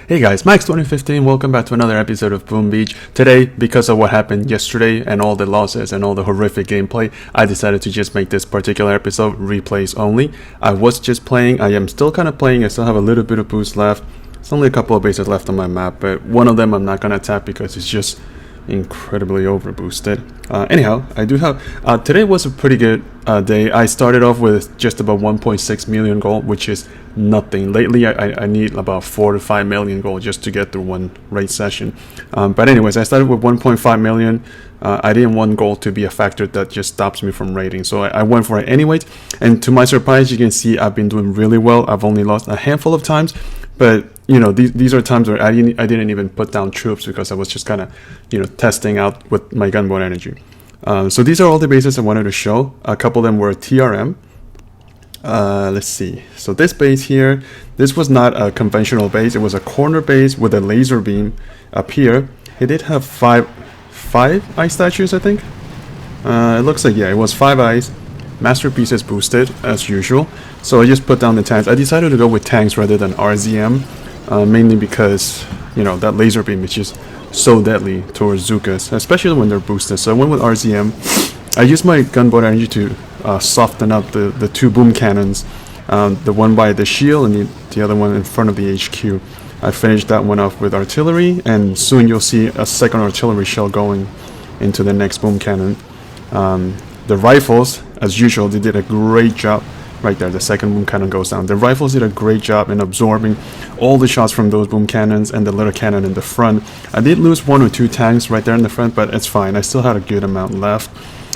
Hey guys, Max2015, welcome back to another episode of Boom Beach. Today, because of what happened yesterday and all the losses and all the horrific gameplay, I decided to just make this particular episode replays only. I was just playing, I am still kind of playing, I still have a little bit of boost left. There's only a couple of bases left on my map, but one of them I'm not going to tap because it's just incredibly over boosted. Anyhow, I do have today was a pretty good day. I started off with just about 1.6 million gold, which is nothing. Lately I need about 4 to 5 million gold just to get through one raid session. But anyways, I started with 1.5 million. I didn't want gold to be a factor that just stops me from raiding, so I went for it anyways. And to my surprise, you can see I've been doing really well. I've only lost a handful of times, but you know, these are times where I didn't even put down troops because I was just kind of, you know, testing out with my gunboat energy. So these are all the bases I wanted to show. A couple of them were TRM. Let's see. So this base here, this was not a conventional base. It was a corner base with a laser beam up here. It did have five ice statues, I think. It looks like, yeah, it was 5 ice. Masterpieces boosted as usual. So I just put down the tanks. I decided to go with tanks rather than RZM. Mainly because, you know, that laser beam is just so deadly towards Zookas, especially when they're boosted. So I went with RZM. I used my gunboat energy to soften up the two boom cannons, the one by the shield and the other one in front of the HQ. I finished that one off with artillery, and soon you'll see a second artillery shell going into the next boom cannon. The rifles, as usual, they did a great job. Right there, the second boom cannon goes down. The rifles did a great job in absorbing all the shots from those boom cannons and the little cannon in the front. I did lose 1 or 2 tanks right there in the front, but it's fine. I still had a good amount left.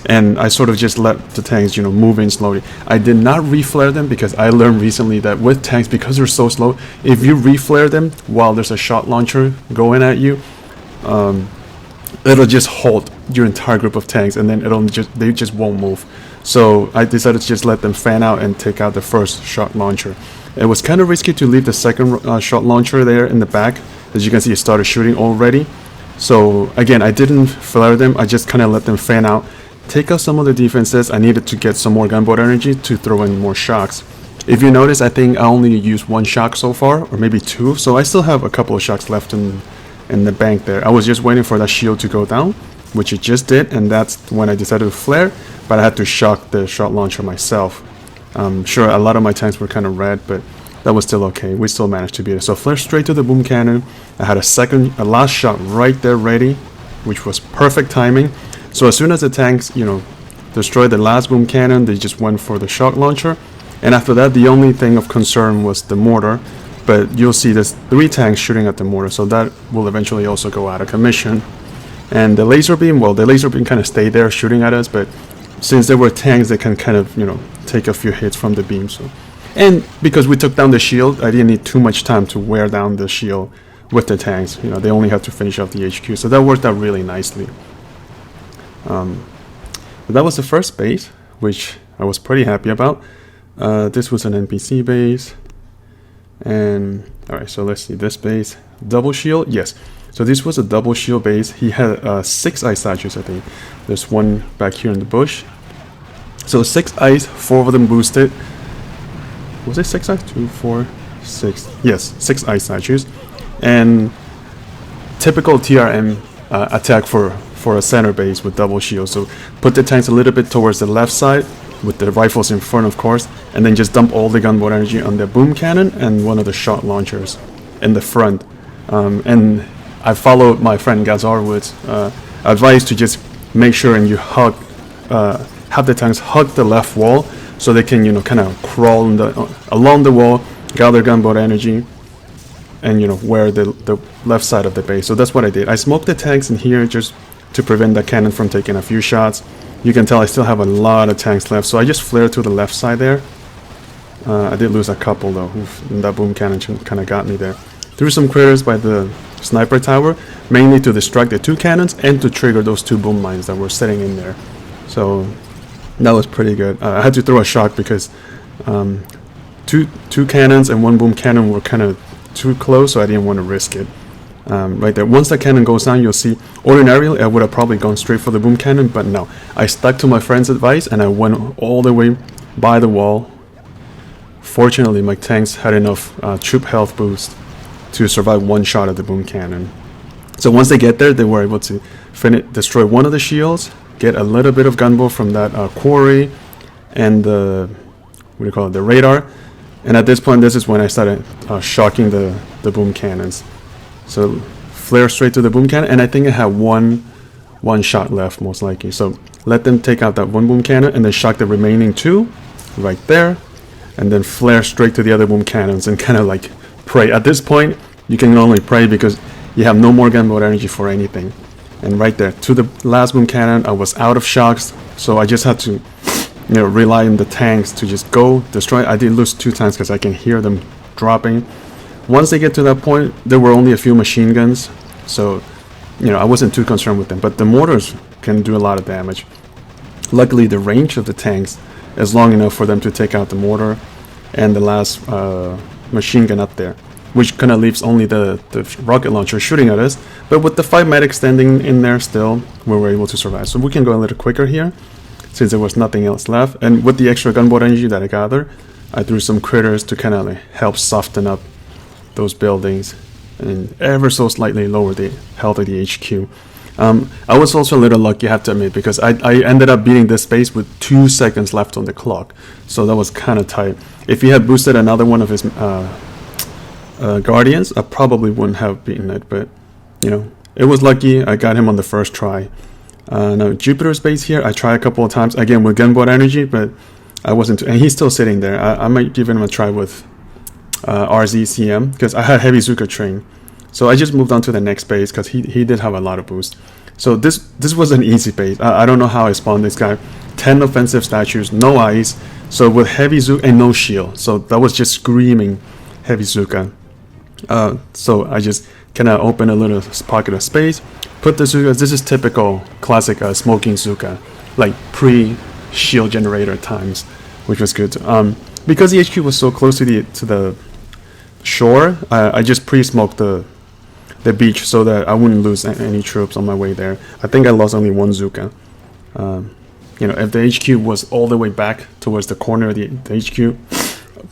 And I sort of just let the tanks, you know, move in slowly. I did not reflare them because I learned recently that with tanks, because they're so slow, if you reflare them while there's a shot launcher going at you, it'll just halt your entire group of tanks, and then they just won't move. So I decided to just let them fan out and take out the first shot launcher. It was kind of risky to leave the second shot launcher there in the back. As you can see, it started shooting already. So again, I didn't flare them. I just kind of let them fan out, take out some of the defenses. I needed to get some more gunboat energy to throw in more shocks. If you notice, I think I only used 1 shock so far, or maybe 2. So I still have a couple of shocks left in the bank there. I was just waiting for that shield to go down, which it just did, and that's when I decided to flare, but I had to shock the shot launcher myself. Sure, a lot of my tanks were kind of red, but that was still okay. We still managed to beat it. So flare straight to the boom cannon. I had a last shot right there ready, which was perfect timing. So as soon as the tanks, you know, destroyed the last boom cannon, they just went for the shock launcher. And after that, the only thing of concern was the mortar. But you'll see there's 3 tanks shooting at the mortar, so that will eventually also go out of commission. And the laser beam, well, the laser beam kind of stayed there shooting at us, but since there were tanks, they can kind of, you know, take a few hits from the beam. So, and because we took down the shield, I didn't need too much time to wear down the shield with the tanks. You know, they only had to finish off the HQ, so that worked out really nicely. But that was the first base, which I was pretty happy about. This was an NPC base. And alright, so let's see this base. Double shield, yes. So this was a double shield base. He had 6 ice statues, I think. There's one back here in the bush. So 6 ice, 4 of them boosted. Was it 6 ice? 2, 4, 6. Yes, 6 ice statues. And typical TRM attack for a center base with double shield. So put the tanks a little bit towards the left side, with the rifles in front, of course, and then just dump all the gunboat energy on the boom cannon and one of the shot launchers in the front. And I followed my friend gazRwood's advice to just make sure and you have the tanks hug the left wall so they can, you know, kind of crawl along the wall, gather gunboat energy, and, you know, wear the left side of the base. So that's what I did. I smoked the tanks in here just to prevent the cannon from taking a few shots. You can tell I still have a lot of tanks left, so I just flared to the left side there. I did lose a couple though. And that boom cannon kind of got me there. Threw some critters by the sniper tower, mainly to distract the 2 cannons and to trigger those 2 boom mines that were sitting in there. So that was pretty good. I had to throw a shock because two cannons and 1 boom cannon were kind of too close, so I didn't want to risk it. Right there. Once that cannon goes down, you'll see, ordinarily I would have probably gone straight for the boom cannon, but no. I stuck to my friend's advice and I went all the way by the wall. Fortunately, my tanks had enough troop health boost to survive one shot of the boom cannon. So once they get there, they were able to destroy one of the shields, get a little bit of gunboat from that quarry, and the the radar. And at this point, this is when I started shocking the boom cannons. So flare straight to the boom cannon, and I think it had one shot left, most likely. So let them take out that one boom cannon, and then shock the remaining two right there, and then flare straight to the other boom cannons and kind of like pray. At this point, you can only pray because you have no more gunboat energy for anything. And right there, to the last boom cannon, I was out of shocks, so I just had to, rely on the tanks to just go destroy. I did lose 2 times because I can hear them dropping. Once they get to that point, there were only a few machine guns, so I wasn't too concerned with them. But the mortars can do a lot of damage. Luckily, the range of the tanks is long enough for them to take out the mortar and the last machine gun up there, which kind of leaves only the rocket launcher shooting at us. But with the 5 medics standing in there still, we were able to survive. So we can go a little quicker here, since there was nothing else left. And with the extra gunboat energy that I gathered, I threw some critters to kind of help soften up those buildings and ever so slightly lower the health of the HQ. I was also a little lucky, I have to admit, because I ended up beating this base with 2 seconds left on the clock. So that was kind of tight. If he had boosted another one of his Guardians, I probably wouldn't have beaten it, but it was lucky. I got him on the first try. Now Jupiter's base here, I tried a couple of times again with gunboat energy, but I wasn't and he's still sitting there. I might give him a try with RZCM because I had heavy Zuka train, so I just moved on to the next base because he did have a lot of boost. So this was an easy base. I don't know how I spawned this guy. 10 offensive statues, no ice, so with heavy Zuka and no shield, so that was just screaming heavy Zuka. So I just kind of open a little pocket of space, put the Zuka. This is typical classic smoking Zuka, like pre-shield generator times, which was good. Because the HQ was so close to the shore, I just pre-smoked the beach so that I wouldn't lose any troops on my way there. I think I lost only 1 Zuka. If the HQ was all the way back towards the corner of the HQ,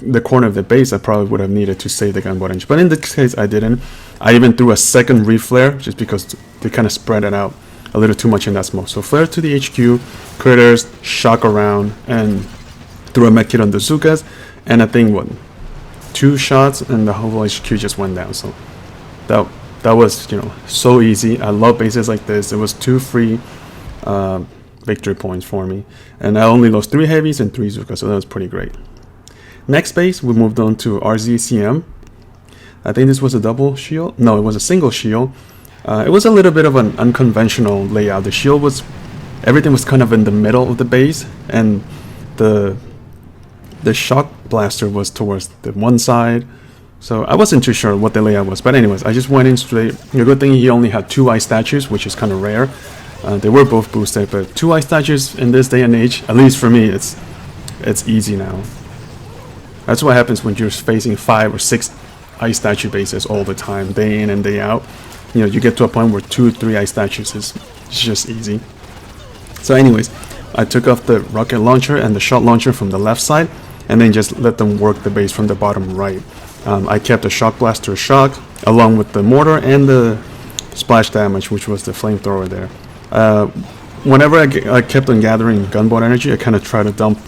the corner of the base, I probably would have needed to save the gunboat engine. But in this case, I didn't. I even threw a second reflare just because they kind of spread it out a little too much in that smoke. So flare to the HQ, critters, shock around, and threw a mech kit on the Zukas. And I think 2 shots and the whole HQ just went down. So that was so easy. I love bases like this. It was 2 free victory points for me, and I only lost 3 heavies and 3 Zukas, so that was pretty great. Next base, we moved on to RZCM. I think this was a double shield. No, it was a single shield. It was a little bit of an unconventional layout. The shield everything was kind of in the middle of the base, and the shock blaster was towards the one side. So I wasn't too sure what the layout was. But anyways, I just went in straight. The good thing he only had 2 ice statues, which is kind of rare. They were both boosted, but 2 ice statues in this day and age, at least for me, it's easy now. That's what happens when you're facing 5 or 6 ice statue bases all the time, day in and day out. You get to a point where 2 or 3 ice statues is just easy. So anyways, I took off the rocket launcher and the shot launcher from the left side, and then just let them work the base from the bottom right. I kept the shock blaster shocked, along with the mortar and the splash damage, which was the flamethrower there. Whenever I kept on gathering gunboat energy, I kind of tried to dump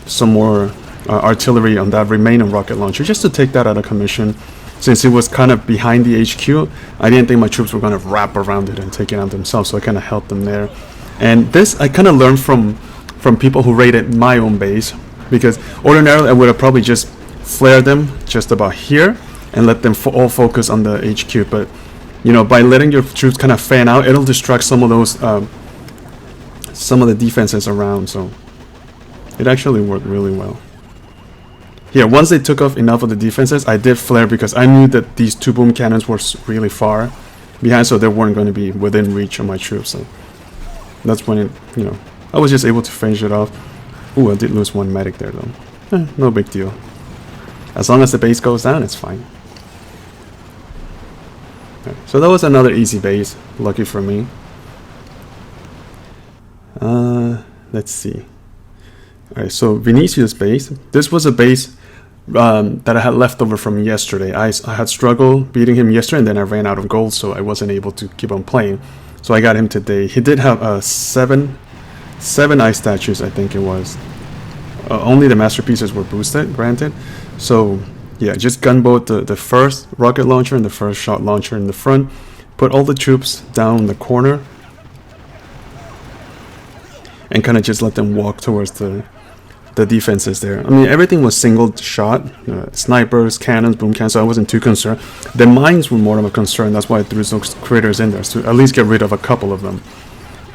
some more artillery on that remaining rocket launcher just to take that out of commission. Since it was kind of behind the HQ, I didn't think my troops were going to wrap around it and take it out themselves, so I kind of helped them there. And this I kind of learned from people who raided my own base, because ordinarily I would have probably just flared them just about here and let them all focus on the HQ, but by letting your troops kind of fan out, it'll distract some of those some of the defenses around. So it actually worked really well. Here, once they took off enough of the defenses, I did flare because I knew that these 2 boom cannons were really far behind, so they weren't going to be within reach of my troops. So that's when I was just able to finish it off. Ooh, I did lose 1 medic there though. No big deal. As long as the base goes down, it's fine. Okay, so that was another easy base, lucky for me. Let's see. Alright, so Vinicius base. This was a base that I had left over from yesterday. I had struggled beating him yesterday, and then I ran out of gold, so I wasn't able to keep on playing. So I got him today. He did have seven ice statues, I think it was. Only the masterpieces were boosted, granted. So yeah, just gunboat the first rocket launcher and the first shot launcher in the front. Put all the troops down the corner, and kind of just let them walk towards the defenses there. I mean, everything was single shot, snipers, cannons, boom cannons, so I wasn't too concerned. The mines were more of a concern. That's why I threw those critters in there, to at least get rid of a couple of them.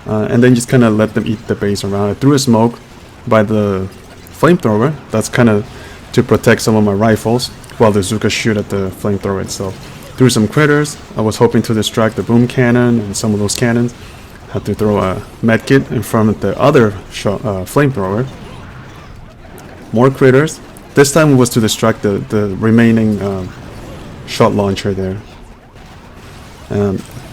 And then just kind of let them eat the base around. I threw a smoke by the flamethrower. That's kind of to protect some of my rifles while the Zookas shoot at the flamethrower itself. Threw some critters. I was hoping to distract the boom cannon and some of those cannons. Had to throw a medkit in front of the other flamethrower. More critters. This time it was to distract the remaining shot launcher there.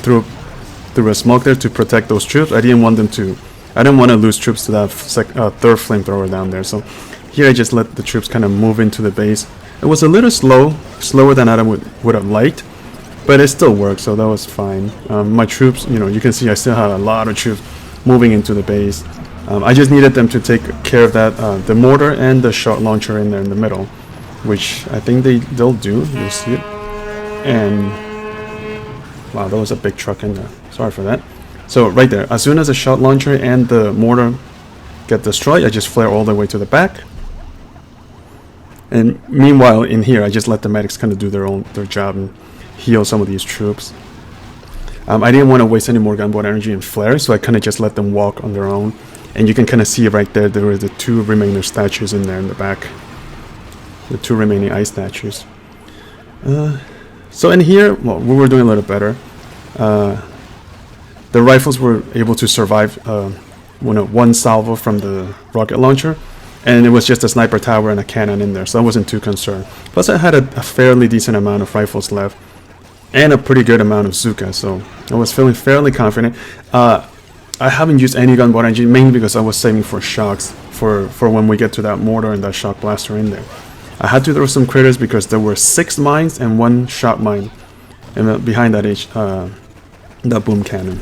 Threw a smoke there to protect those troops. I didn't want to lose troops to that third flamethrower down there. So here I just let the troops kind of move into the base. It was a little slower than I would have liked, but it still worked, so that was fine. My troops, you can see I still had a lot of troops moving into the base. I just needed them to take care of that, the mortar and the shot launcher in there in the middle, which I think they'll do. You'll see it. And wow, there was a big truck in there. Sorry for that. So right there, as soon as the shot launcher and the mortar get destroyed, I just flare all the way to the back. And meanwhile, in here, I just let the medics kind of do their job and heal some of these troops. I didn't want to waste any more gunboat energy and flare, so I kind of just let them walk on their own. And you can kind of see right there were the two remaining statues in there in the back. The two remaining ice statues. So in here, well, we were doing a little better. The rifles were able to survive one salvo from the rocket launcher. And it was just a sniper tower and a cannon in there, so I wasn't too concerned. Plus I had a fairly decent amount of rifles left. And a pretty good amount of Zookas, so I was feeling fairly confident. I haven't used any gunboat energy, mainly because I was saving for shocks for when we get to that mortar and that shock blaster in there. I had to throw some critters because there were 6 mines and 1 shot mine and behind that boom cannon.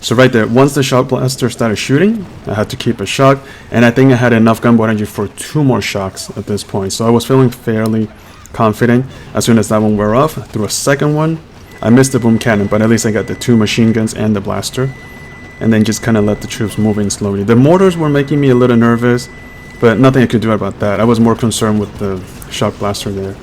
So right there, once the shock blaster started shooting, I had to keep a shock, and I think I had enough gunboat energy for 2 more shocks at this point. So I was feeling fairly confident. As soon as that one wore off, I threw a second one. I missed the boom cannon, but at least I got the 2 machine guns and the blaster. And then just kind of let the troops move in slowly. The mortars were making me a little nervous, but nothing I could do about that. I was more concerned with the shock blaster there.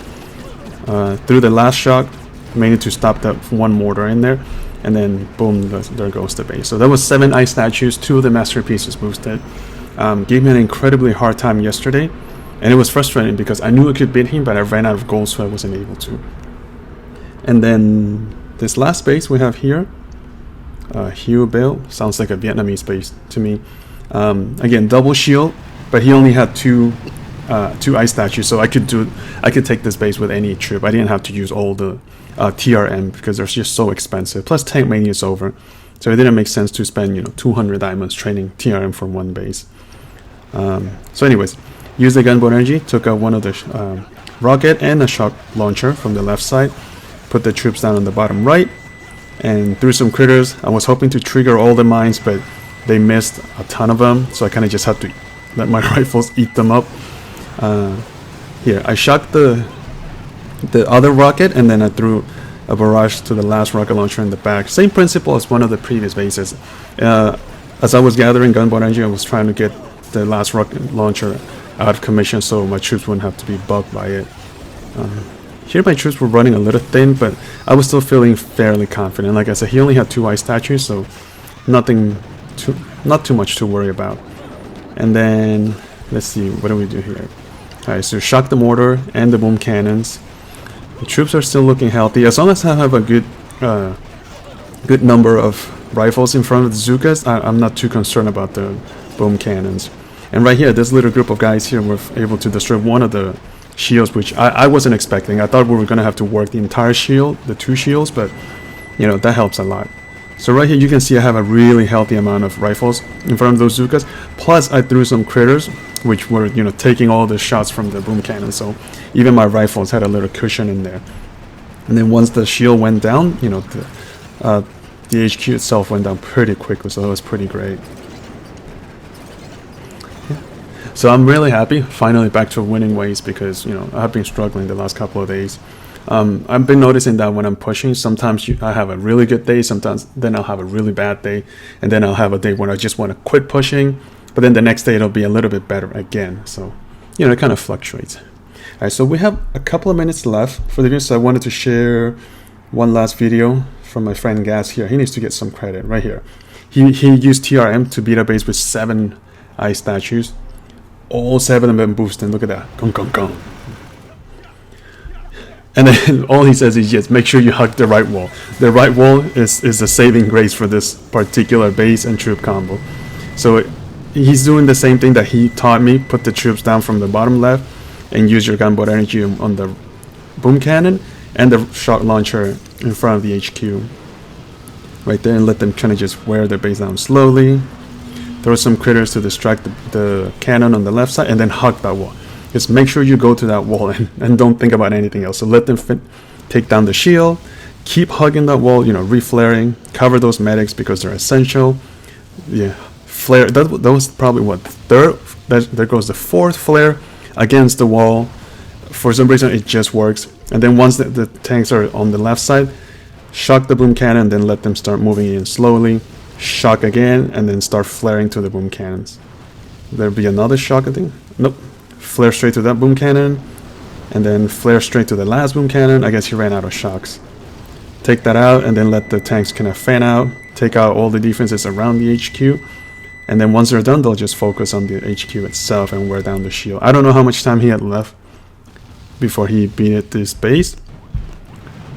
Threw the last shock, mainly to stop that 1 mortar in there. And then boom, there goes the base. So that was 7 ice statues, 2 of the masterpieces boosted. Gave me an incredibly hard time yesterday. And it was frustrating because I knew I could beat him, but I ran out of gold, so I wasn't able to. And then this last base we have here, Hugh Bill, sounds like a Vietnamese base to me. Again, double shield, but he only had 2 ice statues, so I could take this base with any troop. I didn't have to use all the TRM because they're just so expensive. Plus tank mania is over, so it didn't make sense to spend 200 diamonds training TRM for 1 base. So anyways, used the gunboat energy, took out one of the rocket and a shot launcher from the left side, put the troops down on the bottom right, and threw some critters. I was hoping to trigger all the mines, but they missed a ton of them, so I kind of just had to let my rifles eat them up. Here, I shot the other rocket, and then I threw a barrage to the last rocket launcher in the back. Same principle as one of the previous bases. As I was gathering gunboat energy, I was trying to get the last rocket launcher out of commission so my troops wouldn't have to be bugged by it. Here my troops were running a little thin, but I was still feeling fairly confident. Like I said, he only had 2 ice statues, so not too much to worry about. And then let's see, what do we do here? Alright, so shock the mortar and the boom cannons. The troops are still looking healthy. As long as I have a good number of rifles in front of the Zookas, I'm not too concerned about the boom cannons. And right here, this little group of guys here were able to destroy one of the shields, which I wasn't expecting. I thought we were going to have to work the entire shield, the 2 shields, but that helps a lot. So right here you can see I have a really healthy amount of rifles in front of those Zookas. Plus I threw some critters which were, you know, taking all the shots from the boom cannon. So even my rifles had a little cushion in there. And then once the shield went down, you know, the HQ itself went down pretty quickly. So it was pretty great. Yeah. So I'm really happy, finally back to winning ways, because, you know, I've been struggling the last couple of days. I've been noticing that when I'm pushing, sometimes I have a really good day, sometimes then I'll have a really bad day, and then I'll have a day when I just want to quit pushing, but then the next day it'll be a little bit better again. So, you know, it kind of fluctuates. All right, so we have a couple of minutes left for the video, so I wanted to share one last video from my friend Gaz here. He needs to get some credit right here. He used TRM to beat a base with 7 ice statues, all 7 of them boosting. Look at that. Gong, gong, gong. And then all he says is, yes, make sure you hug the right wall. The right wall is the saving grace for this particular base and troop combo. So he's doing the same thing that he taught me. Put the troops down from the bottom left and use your gunboat energy on the boom cannon and the shot launcher in front of the HQ. Right there, and let them kind of just wear their base down slowly. Throw some critters to distract the cannon on the left side, and then hug that wall. Just make sure you go to that wall and don't think about anything else. So let them take down the shield, keep hugging that wall, you know, reflaring, cover those medics because they're essential. Yeah, flare, that was probably what, third, there goes the 4th flare against the wall. For some reason it just works. And then once the tanks are on the left side, shock the boom cannon, then let them start moving in slowly, shock again, and then start flaring to the boom cannons. There'll be another shock, I think. Nope. Flare straight to that boom cannon, and then flare straight to the last boom cannon. I guess he ran out of shocks. Take that out, and then let the tanks kind of fan out, take out all the defenses around the HQ, and then once they're done, they'll just focus on the HQ itself and wear down the shield. I don't know how much time he had left before he beat this base,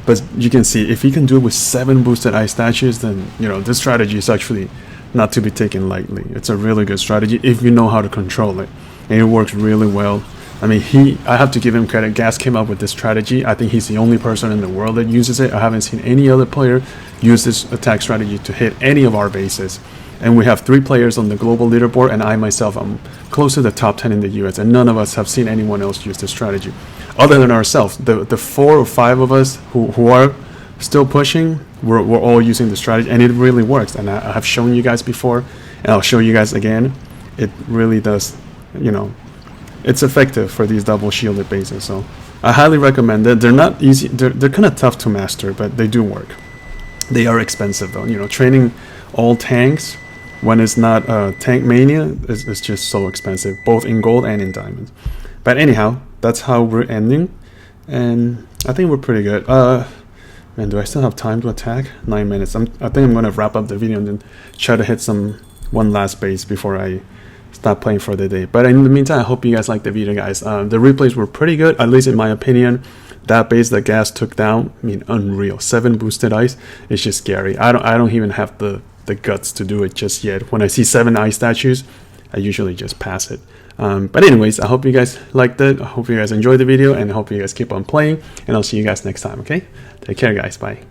but you can see if he can do it with 7 boosted ice statues, then, you know, this strategy is actually not to be taken lightly. It's a really good strategy if you know how to control it. And it works really well. I mean, I have to give him credit. Gaz came up with this strategy. I think he's the only person in the world that uses it. I haven't seen any other player use this attack strategy to hit any of our bases. And we have 3 players on the global leaderboard, and I myself am close to the top 10 in the US, and none of us have seen anyone else use this strategy other than ourselves. The 4 or 5 of us who are still pushing, we're all using the strategy, and it really works. And I have shown you guys before, and I'll show you guys again. It really does. You know, it's effective for these double shielded bases, so I highly recommend it. They're not easy, they're kind of tough to master, but they do work. They are expensive though. You know, training all tanks when it's not tank mania is just so expensive, both in gold and in diamonds. But anyhow, that's how we're ending, and I think we're pretty good. Man, do I still have time to attack? 9 minutes. I think I'm gonna wrap up the video and then try to hit one last base before I stop playing for the day. But in the meantime, I hope you guys liked the video, guys. The replays were pretty good, at least in my opinion. That base that Gaz took down, I mean, unreal. 7 boosted ice, it's just scary. I don't even have the guts to do it just yet. When I see 7 ice statues, I usually just pass it. But anyways, I hope you guys liked it. I hope you guys enjoyed the video, and I hope you guys keep on playing, and I'll see you guys next time. Okay, take care, guys. Bye.